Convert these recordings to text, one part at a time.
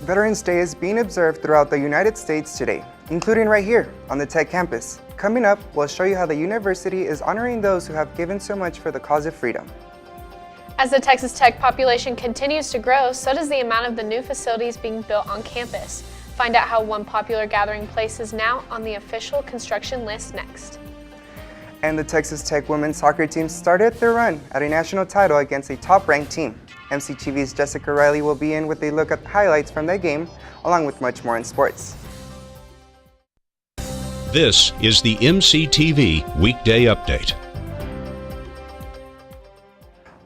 Veterans Day is being observed throughout the United States today, including right here on the Tech campus. Coming up, we'll show you how the university is honoring those who have given so much for the cause of freedom. As the Texas Tech population continues to grow, so does the amount of the new facilities being built on campus. Find out how one popular gathering place is now on the official construction list next. And the Texas Tech women's soccer team started their run at a national title against a top-ranked team. MCTV's Jessica Riley will be in with a look at highlights from that game, along with much more in sports. This is the MCTV Weekday Update.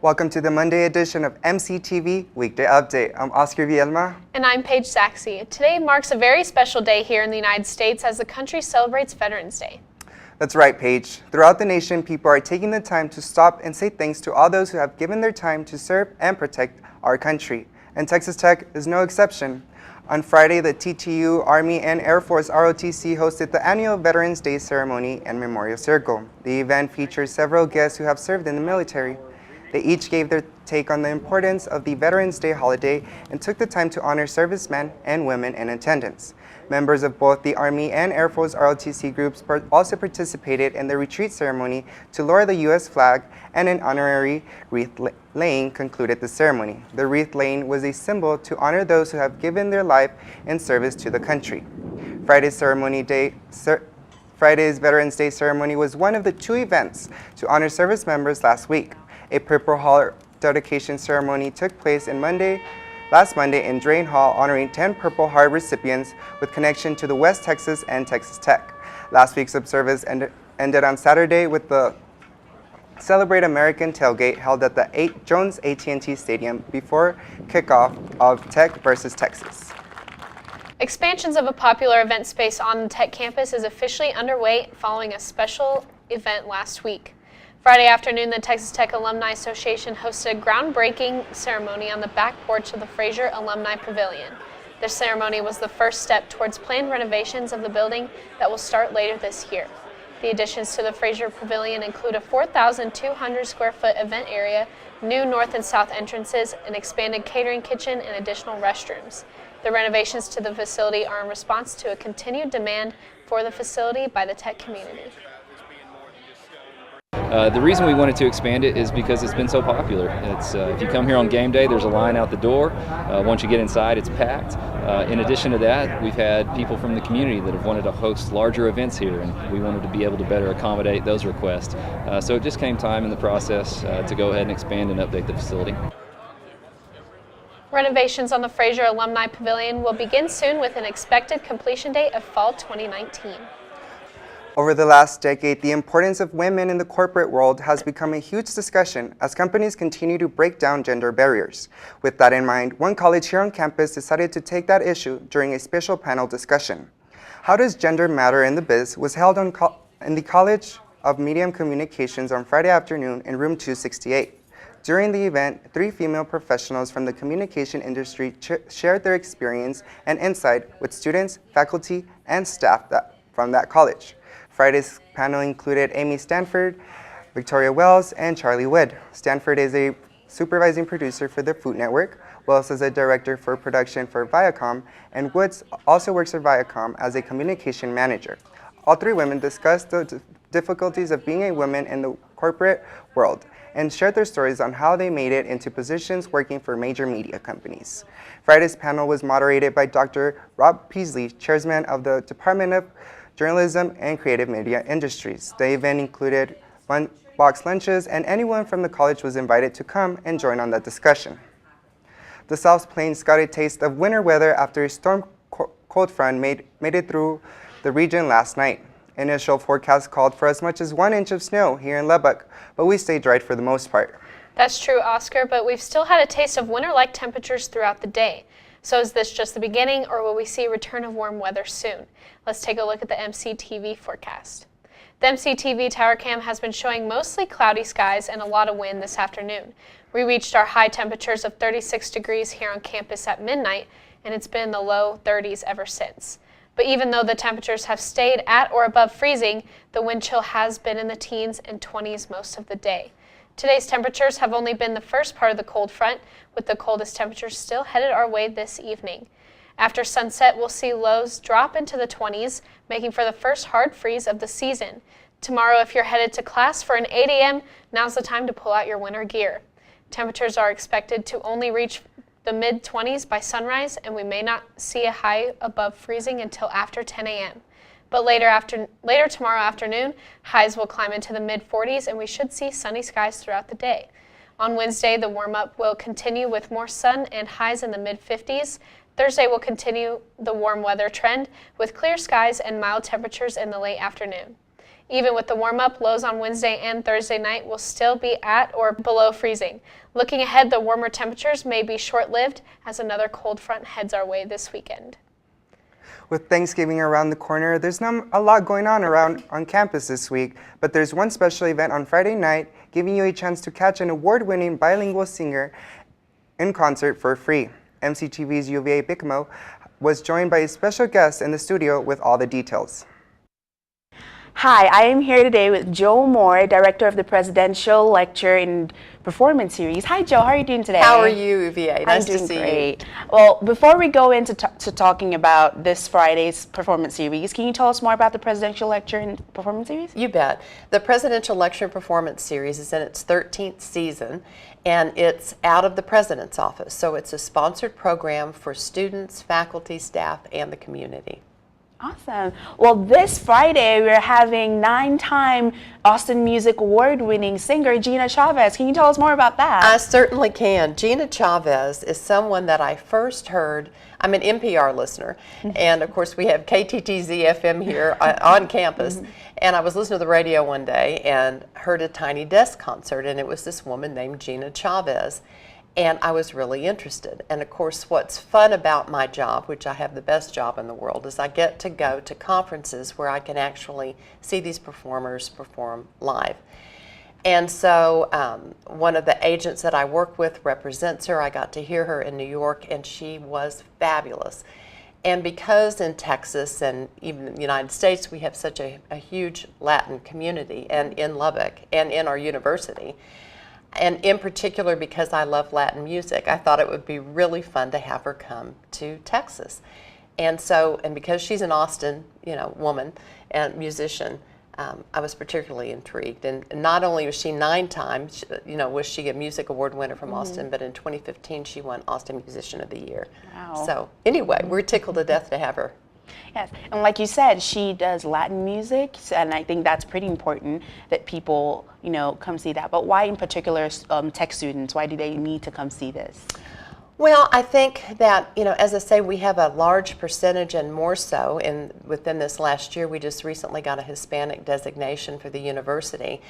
Welcome to the Monday edition of MCTV Weekday Update. I'm Oscar Vielma. And I'm Paige Sachse. Today marks a very special day here in the United States as the country celebrates Veterans Day. That's right, Paige. Throughout the nation, people are taking the time to stop and say thanks to all those who have given their time to serve and protect our country. And Texas Tech is no exception. On Friday, the TTU, Army, and Air Force ROTC hosted the annual Veterans Day Ceremony and Memorial Circle. The event features several guests who have served in the military. They each gave their take on the importance of the Veterans Day holiday and took the time to honor servicemen and women in attendance. Members of both the Army and Air Force ROTC groups also participated in the retreat ceremony to lower the U.S. flag, and an honorary wreath laying concluded the ceremony. The wreath laying was a symbol to honor those who have given their life in service to the country. Friday's Veterans Day ceremony was one of the two events to honor service members last week. A Purple Heart dedication ceremony took place last Monday in Drain Hall, honoring 10 Purple Heart recipients with connection to the West Texas and Texas Tech. Last week's observance ended on Saturday with the Celebrate American tailgate held at the Jones AT&T Stadium before kickoff of Tech versus Texas. Expansions of a popular event space on the Tech campus is officially underway following a special event last week. Friday afternoon, the Texas Tech Alumni Association hosted a groundbreaking ceremony on the back porch of the Fraser Alumni Pavilion. The ceremony was the first step towards planned renovations of the building that will start later this year. The additions to the Fraser Pavilion include a 4,200 square foot event area, new north and south entrances, an expanded catering kitchen, and additional restrooms. The renovations to the facility are in response to a continued demand for the facility by the Tech community. The reason we wanted to expand it is because it's been so popular. If you come here on game day, there's a line out the door. Once you get inside, it's packed. In addition to that, we've had people from the community that have wanted to host larger events here, and we wanted to be able to better accommodate those requests. So it just came time in the process to go ahead and expand and update the facility. Renovations on the Fraser Alumni Pavilion will begin soon with an expected completion date of fall 2019. Over the last decade, the importance of women in the corporate world has become a huge discussion as companies continue to break down gender barriers. With that in mind, one college here on campus decided to take that issue during a special panel discussion. How Does Gender Matter in the Biz was held in the College of Media and Communications on Friday afternoon in room 268. During the event, 3 female professionals from the communication industry shared their experience and insight with students, faculty, and staff from that college. Friday's panel included Amy Stanford, Victoria Wells, and Charlie Wood. Stanford is a supervising producer for the Food Network. Wells is a director for production for Viacom, and Woods also works for Viacom as a communication manager. All 3 women discussed the difficulties of being a woman in the corporate world and shared their stories on how they made it into positions working for major media companies. Friday's panel was moderated by Dr. Rob Peasley, chairman of the Department of Journalism and Creative Media Industries. The event included box lunches, and anyone from the college was invited to come and join on that discussion. The South Plains got a taste of winter weather after a storm cold front made it through the region last night. Initial forecasts called for as much as 1 inch of snow here in Lubbock, but we stayed dry for the most part. That's true, Oscar, but we've still had a taste of winter-like temperatures throughout the day. So is this just the beginning, or will we see a return of warm weather soon? Let's take a look at the MCTV forecast. The MCTV Tower Cam has been showing mostly cloudy skies and a lot of wind this afternoon. We reached our high temperatures of 36 degrees here on campus at midnight, and it's been in the low 30s ever since. But even though the temperatures have stayed at or above freezing, the wind chill has been in the teens and 20s most of the day. Today's temperatures have only been the first part of the cold front, with the coldest temperatures still headed our way this evening. After sunset, we'll see lows drop into the 20s, making for the first hard freeze of the season. Tomorrow, if you're headed to class for an 8 a.m., now's the time to pull out your winter gear. Temperatures are expected to only reach the mid-20s by sunrise, and we may not see a high above freezing until after 10 a.m. But later tomorrow afternoon, highs will climb into the mid-40s, and we should see sunny skies throughout the day. On Wednesday, the warm-up will continue with more sun and highs in the mid-50s. Thursday will continue the warm weather trend with clear skies and mild temperatures in the late afternoon. Even with the warm-up, lows on Wednesday and Thursday night will still be at or below freezing. Looking ahead, the warmer temperatures may be short-lived as another cold front heads our way this weekend. With Thanksgiving around the corner, there's not a lot going on campus this week, but there's one special event on Friday night giving you a chance to catch an award-winning bilingual singer in concert for free. MCTV's UVA Bicamo was joined by a special guest in the studio with all the details. Hi, I am here today with Joe Moore, Director of the Presidential Lecture and Performance Series. Hi, Joe. How are you doing today? How are you, UVA? Nice to see you. I'm doing great. Well, before we go into talking about this Friday's performance series, can you tell us more about the Presidential Lecture and Performance Series? You bet. The Presidential Lecture and Performance Series is in its 13th season, and it's out of the President's office. So it's a sponsored program for students, faculty, staff, and the community. Awesome. Well, this Friday, we're having 9-time Austin Music Award-winning singer Gina Chavez. Can you tell us more about that? I certainly can. Gina Chavez is someone that I first heard. I'm an NPR listener, and of course we have KTTZ FM here on campus, and I was listening to the radio one day and heard a Tiny Desk concert, and it was this woman named Gina Chavez. And I was really interested. And of course, what's fun about my job, which I have the best job in the world, is I get to go to conferences where I can actually see these performers perform live. And so one of the agents that I work with represents her. I got to hear her in New York, and she was fabulous. And because in Texas and even in the United States, we have such a huge Latin community, and in Lubbock and in our university, and in particular because I love Latin music, I thought it would be really fun to have her come to Texas. And so, and because she's an Austin, woman and musician, I was particularly intrigued. And not only was she 9 times, was she a music award winner from Austin, but in 2015 she won Austin Musician of the Year. Wow. So anyway, we're tickled to death to have her. Yes, and like you said, she does Latin music, and I think that's pretty important that people, come see that. But why in particular tech students, why do they need to come see this? Well, I think that, as I say, we have a large percentage and more so within this last year. We just recently got a Hispanic designation for the university,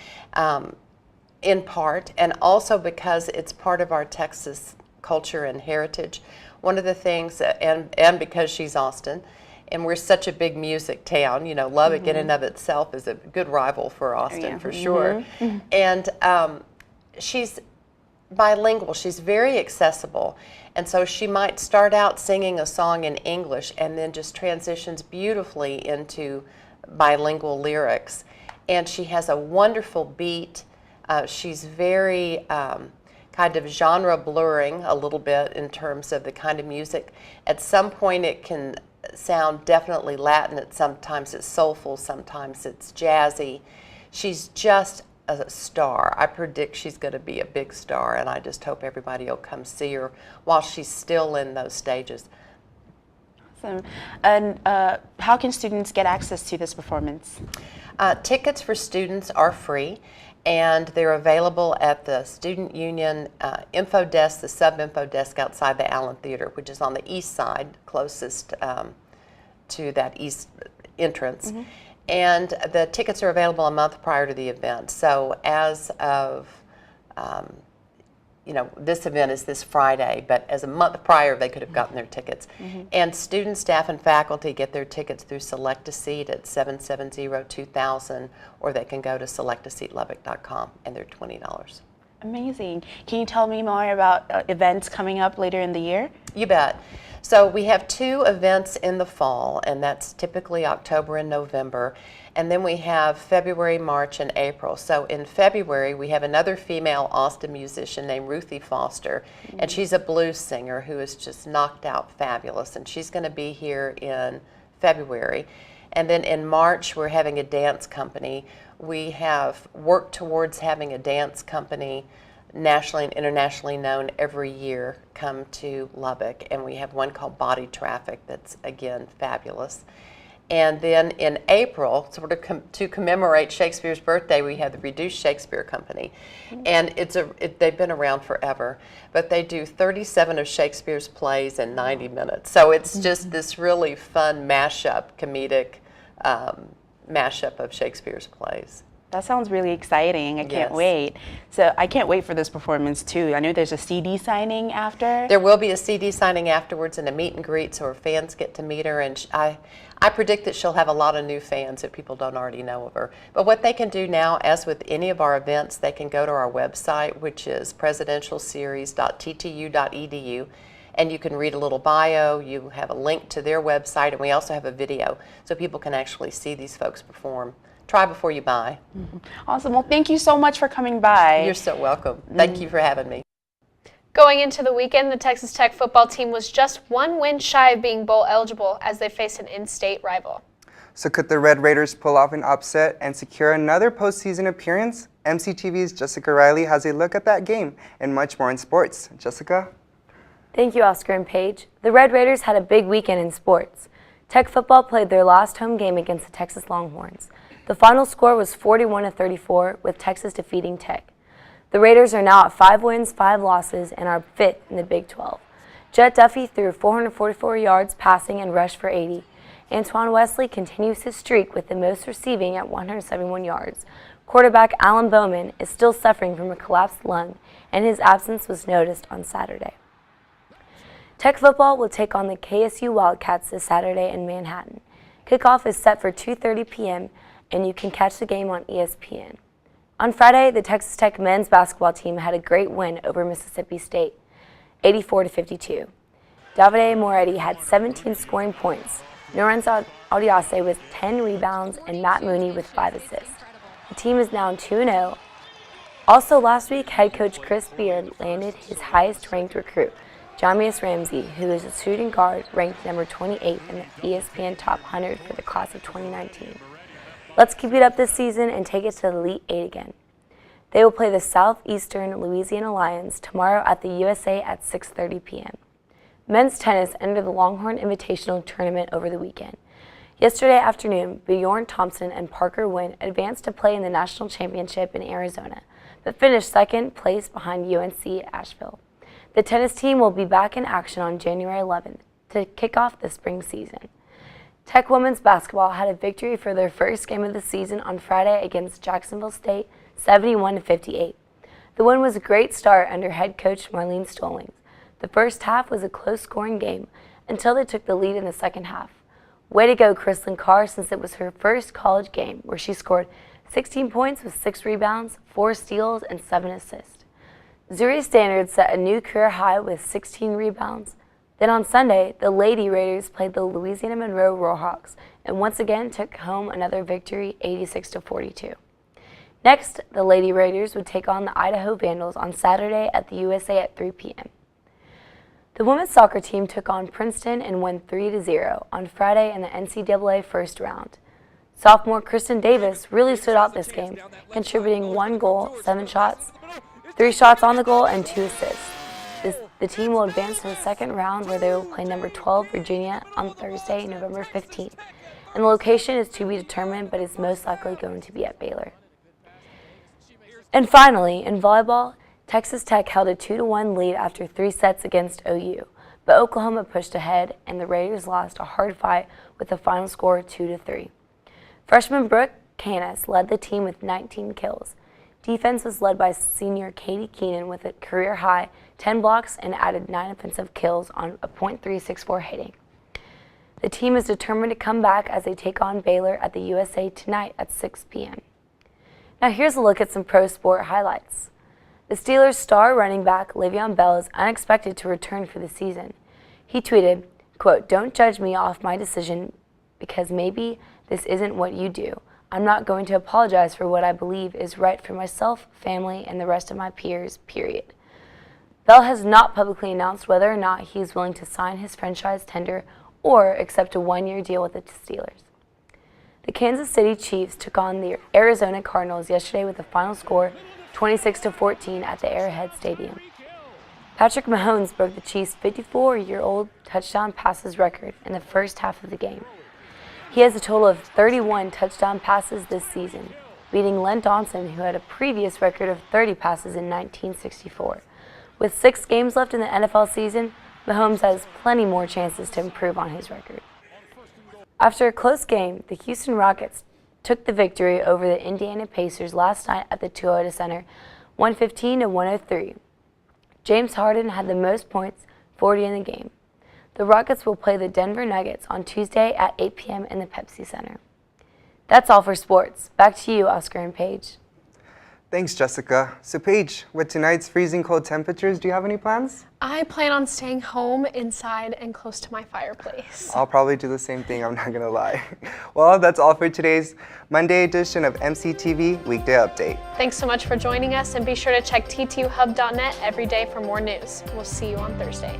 in part, and also because it's part of our Texas culture and heritage. One of the things, and because she's Austin, and we're such a big music town, Lubbock in and of itself is a good rival for Austin, for sure. And she's bilingual, she's very accessible, and so she might start out singing a song in English and then just transitions beautifully into bilingual lyrics. And she has a wonderful beat. She's very kind of genre blurring a little bit in terms of the kind of music. At some point it can sound definitely Latin, sometimes it's soulful, sometimes it's jazzy. She's just a star. I predict she's going to be a big star, and I just hope everybody will come see her while she's still in those stages. Awesome. And how can students get access to this performance? Tickets for students are free, and they're available at the Student Union info desk, the sub-info desk outside the Allen Theater, which is on the east side, closest to that east entrance. And the tickets are available a month prior to the event. So as of, this event is this Friday, but as a month prior, they could have gotten their tickets. And students, staff, and faculty get their tickets through Select-A-Seat at 770-2000, or they can go to selectaseatlubbock.com, and they're $20. Amazing. Can you tell me more about events coming up later in the year? You bet. So we have 2 events in the fall, and that's typically October and November. And then we have February, March, and April. So in February, we have another female Austin musician named Ruthie Foster, and she's a blues singer who is just knocked out fabulous, and she's going to be here in February. And then in March, we're having a dance company. We have worked towards having a dance company nationally and internationally known every year come to Lubbock, and we have one called Body Traffic that's, again, fabulous. And then in April, sort of to commemorate Shakespeare's birthday, we have the Reduced Shakespeare Company. And they've been around forever, but they do 37 of Shakespeare's plays in 90 minutes. So it's just this really fun mashup, comedic mashup of Shakespeare's plays. That sounds really exciting. I can't Yes. wait. So I can't wait for this performance too. I know there's a CD signing after. There will be a CD signing afterwards and a meet and greet, so her fans get to meet her. And I predict that she'll have a lot of new fans if people don't already know of her. But what they can do now, as with any of our events, they can go to our website, which is presidentialseries.ttu.edu. And you can read a little bio. You have a link to their website, and we also have a video so people can actually see these folks perform. Try before you buy. Awesome. Well, thank you so much for coming by. You're so welcome. Thank you for having me. Going into the weekend, the Texas Tech football team was just 1 win shy of being bowl eligible as they face an in-state rival. So could the Red Raiders pull off an upset and secure another postseason appearance? MCTV's Jessica Riley has a look at that game and much more in sports. Jessica? Thank you, Oscar and Paige. The Red Raiders had a big weekend in sports. Tech football played their last home game against the Texas Longhorns. The final score was 41-34, with Texas defeating Tech. The Raiders are now at 5 wins, 5 losses, and are 5th in the Big 12. Jet Duffy threw 444 yards passing and rushed for 80. Antoine Wesley continues his streak with the most receiving at 171 yards. Quarterback Alan Bowman is still suffering from a collapsed lung, and his absence was noticed on Saturday. Tech football will take on the KSU Wildcats this Saturday in Manhattan. Kickoff is set for 2:30 p.m., and you can catch the game on ESPN. On Friday, the Texas Tech men's basketball team had a great win over Mississippi State, 84-52. Davide Moretti had 17 scoring points, Lorenzo Audiase with 10 rebounds, and Matt Mooney with 5 assists. The team is now 2-0. Also last week, head coach Chris Beard landed his highest-ranked recruit, Jamius Ramsey, who is a shooting guard ranked number 28 in the ESPN Top 100 for the class of 2019. Let's keep it up this season and take it to the Elite 8 again. They will play the Southeastern Louisiana Lions tomorrow at the USA at 6:30 p.m. Men's tennis entered the Longhorn Invitational Tournament over the weekend. Yesterday afternoon, Bjorn Thompson and Parker Wynn advanced to play in the National Championship in Arizona, but finished second place behind UNC Asheville. The tennis team will be back in action on January 11th to kick off the spring season. Tech women's basketball had a victory for their first game of the season on Friday against Jacksonville State, 71-58. The win was a great start under head coach Marlene Stallings. The first half was a close-scoring game until they took the lead in the second half. Way to go, Kristlyn Carr, since it was her first college game where she scored 16 points with 6 rebounds, 4 steals, and 7 assists. Zuri Standard set a new career high with 16 rebounds. Then on Sunday, the Lady Raiders played the Louisiana Monroe Roarhawks and once again took home another victory, 86-42. Next, the Lady Raiders would take on the Idaho Vandals on Saturday at the USA at 3 p.m. The women's soccer team took on Princeton and won 3-0 on Friday in the NCAA first round. Sophomore Kristen Davis really stood out this game, contributing 1 goal, 7 shots, 3 shots on the goal, and 2 assists. The team will advance to the second round where they will play number 12 Virginia on Thursday, November 15th. And the location is to be determined, but it's most likely going to be at Baylor. And finally, in volleyball, Texas Tech held a 2-1 lead after 3 sets against OU, but Oklahoma pushed ahead and the Raiders lost a hard fight with a final score of 2-3. Freshman Brooke Canis led the team with 19 kills. Defense was led by senior Katie Keenan with a career-high 10 blocks and added 9 offensive kills on a .364 rating. The team is determined to come back as they take on Baylor at the USA tonight at 6 p.m. Now here's a look at some pro sport highlights. The Steelers' star running back Le'Veon Bell is unexpected to return for the season. He tweeted, Quote, "Don't judge me off my decision because maybe this isn't what you do. I'm not going to apologize for what I believe is right for myself, family, and the rest of my peers, period." Bell has not publicly announced whether or not he is willing to sign his franchise tender or accept a one-year deal with the Steelers. The Kansas City Chiefs took on the Arizona Cardinals yesterday with a final score 26-14 at the Arrowhead Stadium. Patrick Mahomes broke the Chiefs' 54-year-old touchdown passes record in the first half of the game. He has a total of 31 touchdown passes this season, beating Len Dawson, who had a previous record of 30 passes in 1964. With 6 games left in the NFL season, Mahomes has plenty more chances to improve on his record. After a close game, the Houston Rockets took the victory over the Indiana Pacers last night at the Toyota Center, 115-103. James Harden had the most points, 40 in the game. The Rockets will play the Denver Nuggets on Tuesday at 8 p.m. in the Pepsi Center. That's all for sports. Back to you, Oscar and Paige. Thanks, Jessica. So Paige, with tonight's freezing cold temperatures, do you have any plans? I plan on staying home, inside, and close to my fireplace. I'll probably do the same thing, I'm not gonna lie. Well, that's all for today's Monday edition of MCTV Weekday Update. Thanks so much for joining us, and be sure to check ttuhub.net every day for more news. We'll see you on Thursday.